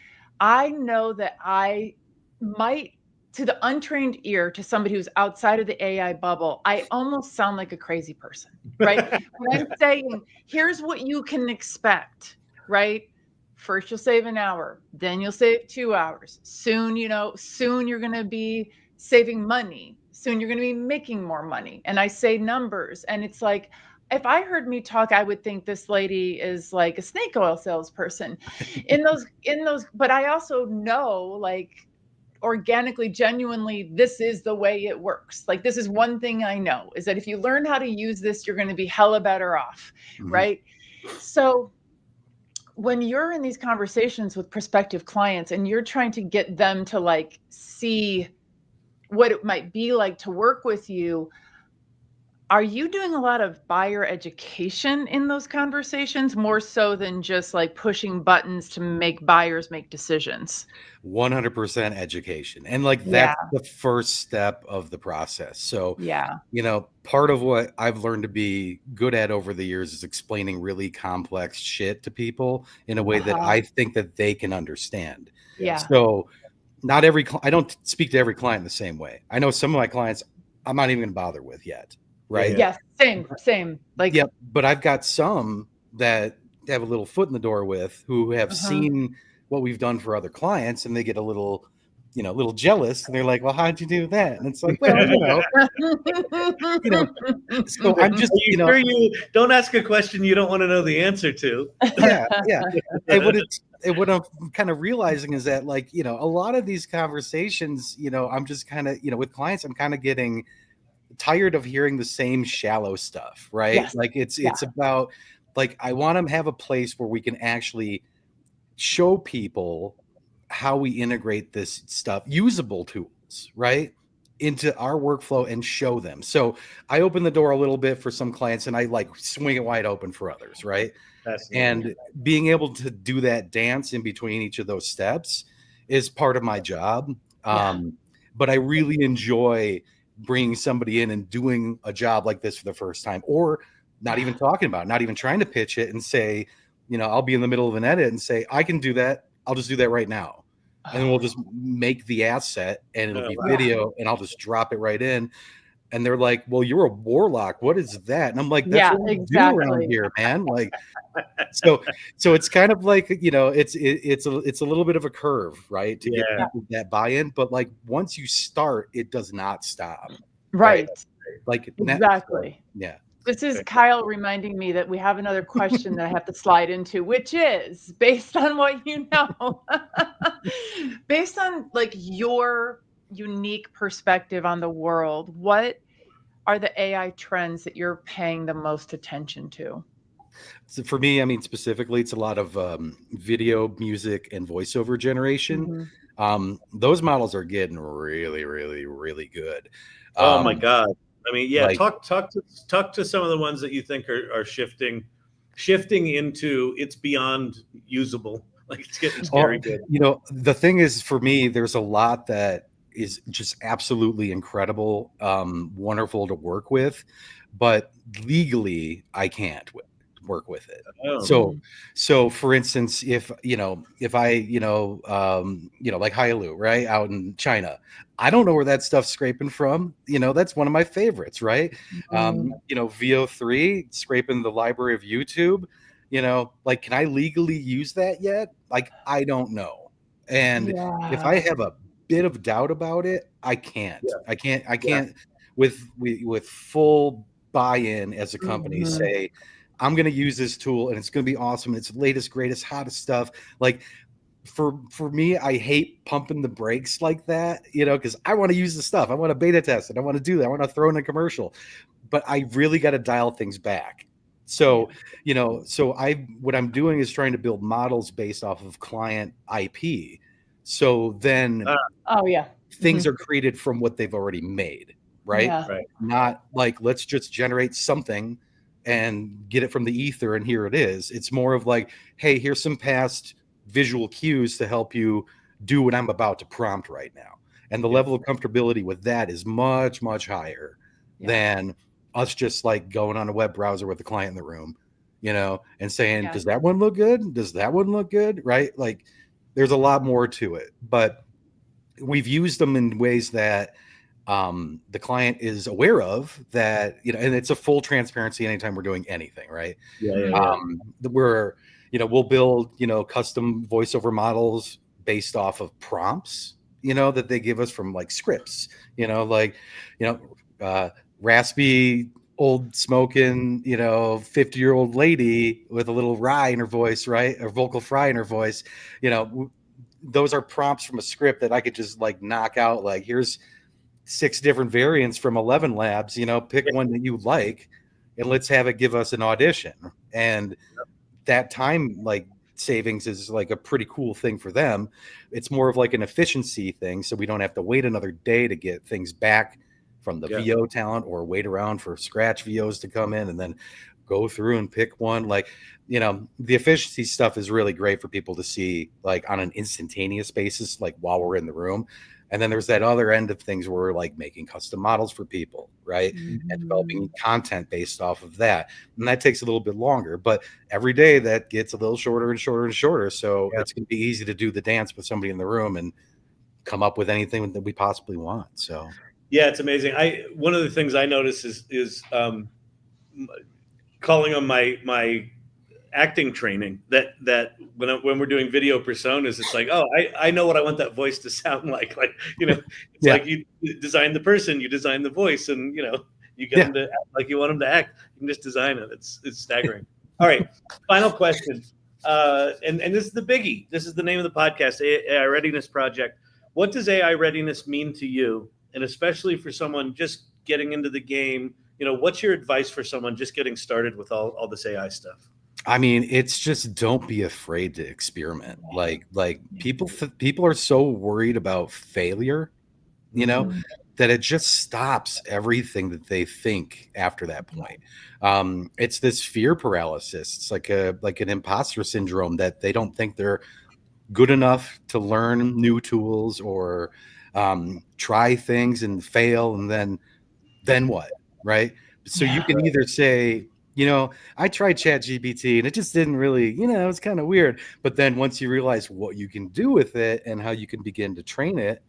I know that I might to the untrained ear, to somebody who's outside of the AI bubble, I almost sound like a crazy person, right? When I'm saying, here's what you can expect, right? First, you'll save an hour, then you'll save 2 hours. Soon, soon you're going to be saving money. Soon you're going to be making more money. And I say numbers, and it's like, if I heard me talk, I would think this lady is like a snake oil salesperson in those, but I also know, like, organically, genuinely, this is the way it works. Like, this is one thing I know, is that if you learn how to use this, you're going to be hella better off. Right. So when you're in these conversations with prospective clients and you're trying to get them to like see what it might be like to work with you, are you doing a lot of buyer education in those conversations, more so than just like pushing buttons to make buyers make decisions? 100% education. And like, that's the first step of the process. So, part of what I've learned to be good at over the years is explaining really complex shit to people in a way that I think that they can understand. So not every, I don't speak to every client the same way. I know some of my clients I'm not even going to bother with yet. Right. Yes. Same. Like, but I've got some that have a little foot in the door with, who have seen what we've done for other clients, and they get a little jealous, and they're like, well, how'd you do that? And it's like, well, so I'm just, sure you don't ask a question you don't want to know the answer to. And what I'm kind of realizing is that, like, a lot of these conversations, I'm just kind of, with clients, I'm kind of getting tired of hearing the same shallow stuff, right? Like, it's about, like, I want to have a place where we can actually show people how we integrate this stuff, usable tools, right, into our workflow, and show them. So I open the door a little bit for some clients, and I like swing it wide open for others, right? And being able to do that dance in between each of those steps is part of my job. But I really enjoy bringing somebody in and doing a job like this for the first time, or not even talking about it, not even trying to pitch it and say, I'll be in the middle of an edit and say, I can do that. I'll just do that right now. And then we'll just make the asset, and it'll be video, and I'll just drop it right in. And they're like, well, you're a warlock. What is that? And I'm like, that's what we do around here, man. Like, so it's kind of like, it's a little bit of a curve, right? To get people that buy-in. But like, once you start, it does not stop. Right. Like, exactly. This is Kyle reminding me that we have another question that I have to slide into, which is, based on what you know, based on like your unique perspective on the world, what are the AI trends that you're paying the most attention to? So for me, I mean, specifically, it's a lot of video, music, and voiceover generation. Those models are getting really, really, really good. Oh my God. I mean, like, talk to some of the ones that you think are shifting into, it's beyond usable. Like, it's getting scary good. The thing is, for me, there's a lot that is just absolutely incredible, wonderful to work with, but legally I can't work with it. So for instance, if I like Hailu, right, out in China, I don't know where that stuff's scraping from. That's one of my favorites, right? VO3 scraping the library of YouTube. Like, can I legally use that yet? Like, I don't know. And if I have a bit of doubt about it, I can't. I can't with full buy-in as a company say, I'm going to use this tool and it's going to be awesome. It's the latest, greatest, hottest stuff. Like, for me, I hate pumping the brakes like that, because I want to use the stuff. I want to beta test it. I want to do that. I want to throw in a commercial, but I really got to dial things back. So, what I'm doing is trying to build models based off of client IP. So then things are created from what they've already made, right? Not like, let's just generate something and get it from the ether and here it is. It's more of like, hey, here's some past visual cues to help you do what I'm about to prompt right now. And the level of comfortability with that is much, much higher than us just like going on a web browser with the client in the room, and saying, does that one look good? Does that one look good? Right? Like, there's a lot more to it. But we've used them in ways that the client is aware of, that, and it's a full transparency anytime we're doing anything, right? We're, we'll build, custom voiceover models based off of prompts, that they give us from like scripts, raspy, old smoking, 50-year-old lady with a little rye in her voice, right? Or vocal fry in her voice. Those are prompts from a script that I could just like knock out. Like, here's 6 different variants from 11 labs, pick one that you like and let's have it give us an audition. And that time, like, savings is like a pretty cool thing for them. It's more of like an efficiency thing. So we don't have to wait another day to get things back from the VO talent, or wait around for scratch VOs to come in and then go through and pick one. Like, the efficiency stuff is really great for people to see, like, on an instantaneous basis, like while we're in the room. And then there's that other end of things where we're like making custom models for people, right? And developing content based off of that. And that takes a little bit longer, but every day that gets a little shorter and shorter and shorter. So it's going to be easy to do the dance with somebody in the room and come up with anything that we possibly want. So yeah, it's amazing. One of the things I notice is calling on my acting training, that when we're doing video personas, it's like, oh, I know what I want that voice to sound like. Like, it's like you design the person, you design the voice, and you get them to act like you want them to act. You can just design it. It's staggering. All right, final question. And this is the biggie. This is the name of the podcast, AI Readiness Project. What does AI readiness mean to you? And especially for someone just getting into the game, what's your advice for someone just getting started with all this AI stuff? I mean, it's just, don't be afraid to experiment. Like people are so worried about failure, that it just stops everything that they think after that point. It's this fear paralysis. It's like an imposter syndrome, that they don't think they're good enough to learn new tools or try things and fail. And then what? Right. So you can either say, I tried ChatGPT and it just didn't really, it's kind of weird. But then once you realize what you can do with it and how you can begin to train it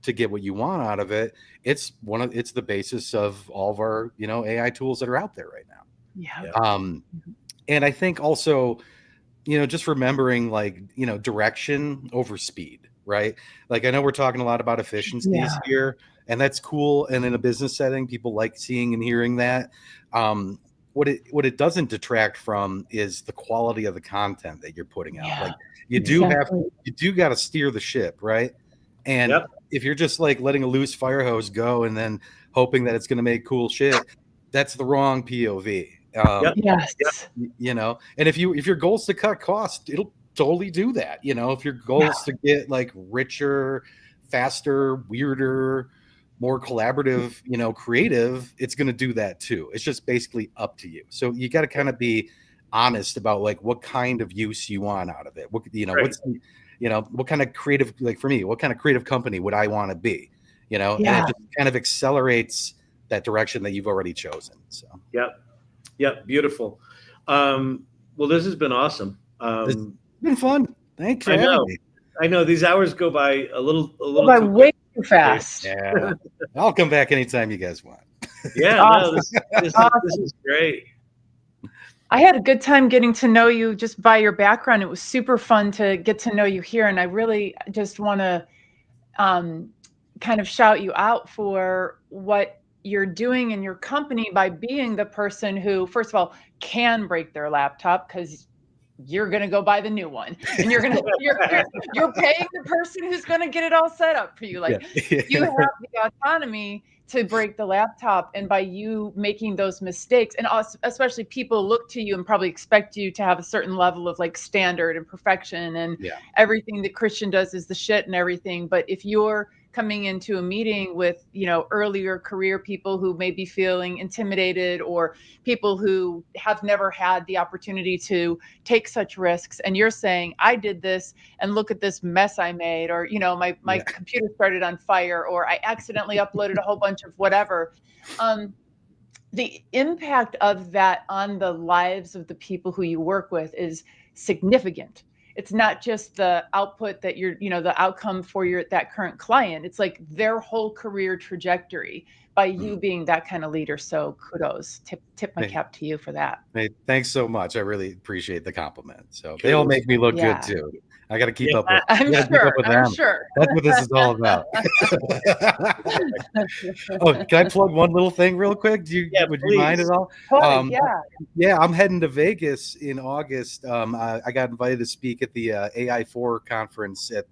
to get what you want out of it, it's the basis of all of our, AI tools that are out there right now. Yeah. And I think also, just remembering, like, direction over speed, right? Like, I know we're talking a lot about efficiencies here, and that's cool. And in a business setting, people like seeing and hearing that. What it doesn't detract from is the quality of the content that you're putting out. Like, you do got to steer the ship, right? And if you're just like letting a loose fire hose go and then hoping that it's going to make cool shit, that's the wrong POV. And if your goal is to cut costs, it'll totally do that. If your goal is to get like richer, faster, weirder, more collaborative, creative, it's going to do that too. It's just basically up to you. So you got to kind of be honest about like what kind of use you want out of it. What kind of creative, like for me, what kind of creative company would I want to be? And it just kind of accelerates that direction that you've already chosen. So Yep. Beautiful. Well, this has been awesome. It's been fun. Thanks for having me. I know these hours go by a little by way too fast. Yeah. I'll come back anytime you guys want. Yeah, awesome. This is great. I had a good time getting to know you just by your background. It was super fun to get to know you here. And I really just want to kind of shout you out for what you're doing in your company by being the person who, first of all, can break their laptop, because you're going to go buy the new one, and you're paying the person who's going to get it all set up for you. Like, you have the autonomy to break the laptop, and by you making those mistakes, and also, especially people look to you and probably expect you to have a certain level of like standard and perfection, and everything that Christian does is the shit and everything. But if you're coming into a meeting with, earlier career people who may be feeling intimidated, or people who have never had the opportunity to take such risks, and you're saying, I did this and look at this mess I made, or, my computer started on fire, or I accidentally uploaded a whole bunch of whatever. The impact of that on the lives of the people who you work with is significant. it's not just the output that you're, the outcome for that current client. It's like their whole career trajectory by you being that kind of leader. So kudos, tip my cap to you for that. Hey, thanks so much. I really appreciate the compliment. So they all make me look good too. I got to keep up with. I'm sure. That's what this is all about. Oh, can I plug one little thing real quick? Would you mind at all? Yeah, I'm heading to Vegas in August. I got invited to speak at the AI4 conference at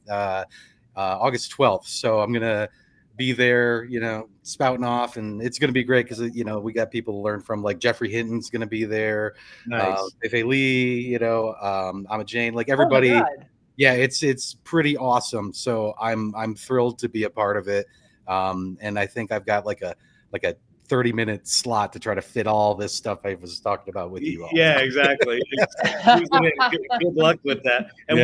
August 12th. So I'm gonna be there, spouting off, and it's gonna be great because we got people to learn from. Like Jeffrey Hinton's gonna be there. Nice. 𝗶𝘃, 𝗪𝗵𝘆, like everybody. Yeah, it's pretty awesome. So I'm thrilled to be a part of it. And I think I've got like a 30-minute slot to try to fit all this stuff I was talking about with you all. Yeah, exactly. Good luck with that. And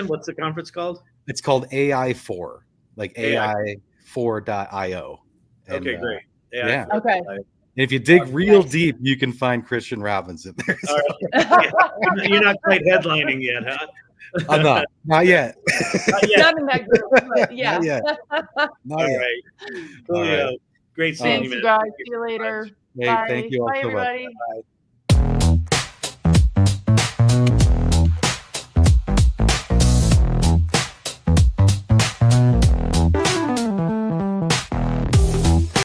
what's the conference called? It's called AI4, like AI4.io. Okay, great. Yeah. Okay. And if you dig real deep, you can find Christian Robbins in there. So. You're not quite headlining yet, huh? I'm not yet. Not in that group, but yeah. Not yet. All right. Cool. Great seeing you, man. Thanks, guys. See you later. Hey, Bye. Thank you all Bye, so everybody. much. Bye.